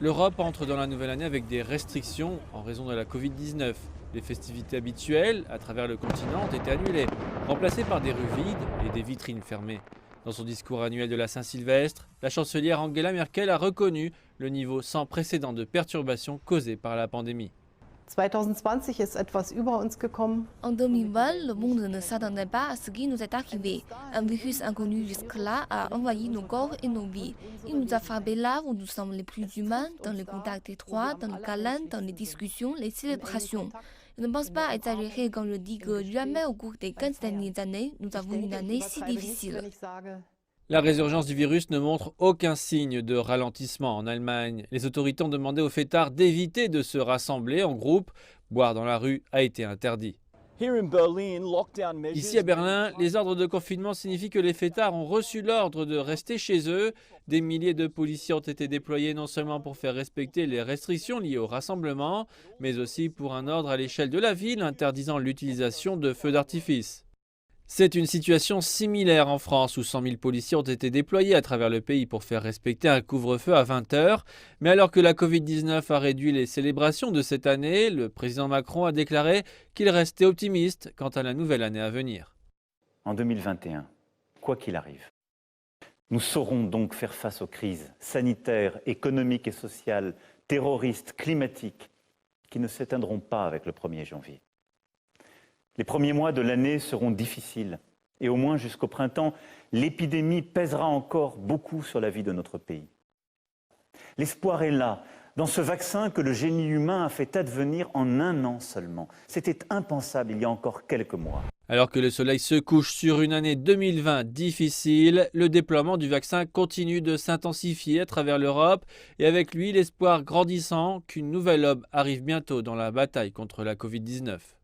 L'Europe entre dans la nouvelle année avec des restrictions en raison de la Covid-19. Les festivités habituelles à travers le continent ont été annulées, remplacées par des rues vides et des vitrines fermées. Dans son discours annuel de la Saint-Sylvestre, la chancelière Angela Merkel a reconnu le niveau sans précédent de perturbations causées par la pandémie. 2020 ist etwas über uns gekommen. En 2020, le monde ne s'attendait pas à ce qui nous est arrivé. Un virus inconnu jusque-là a envahi nos corps et nos vies. Il nous a frappés là où nous sommes les plus humains, dans les contacts étroits, dans les câlins, dans les discussions, les célébrations. Je ne pense pas exagérer quand je dis que jamais au cours des 15 dernières années, nous avons une année si difficile. La résurgence du virus ne montre aucun signe de ralentissement en Allemagne. Les autorités ont demandé aux fêtards d'éviter de se rassembler en groupe. Boire dans la rue a été interdit. Ici à Berlin, les ordres de confinement signifient que les fêtards ont reçu l'ordre de rester chez eux. Des milliers de policiers ont été déployés non seulement pour faire respecter les restrictions liées au rassemblement, mais aussi pour un ordre à l'échelle de la ville interdisant l'utilisation de feux d'artifice. C'est une situation similaire en France où 100 000 policiers ont été déployés à travers le pays pour faire respecter un couvre-feu à 20 h. Mais alors que la Covid-19 a réduit les célébrations de cette année, le président Macron a déclaré qu'il restait optimiste quant à la nouvelle année à venir. En 2021, quoi qu'il arrive, nous saurons donc faire face aux crises sanitaires, économiques et sociales, terroristes, climatiques, qui ne s'éteindront pas avec le 1er janvier. Les premiers mois de l'année seront difficiles et au moins jusqu'au printemps, l'épidémie pèsera encore beaucoup sur la vie de notre pays. L'espoir est là, dans ce vaccin que le génie humain a fait advenir en 1 an seulement. C'était impensable il y a encore quelques mois. Alors que le soleil se couche sur une année 2020 difficile, le déploiement du vaccin continue de s'intensifier à travers l'Europe et avec lui l'espoir grandissant qu'une nouvelle aube arrive bientôt dans la bataille contre la Covid-19.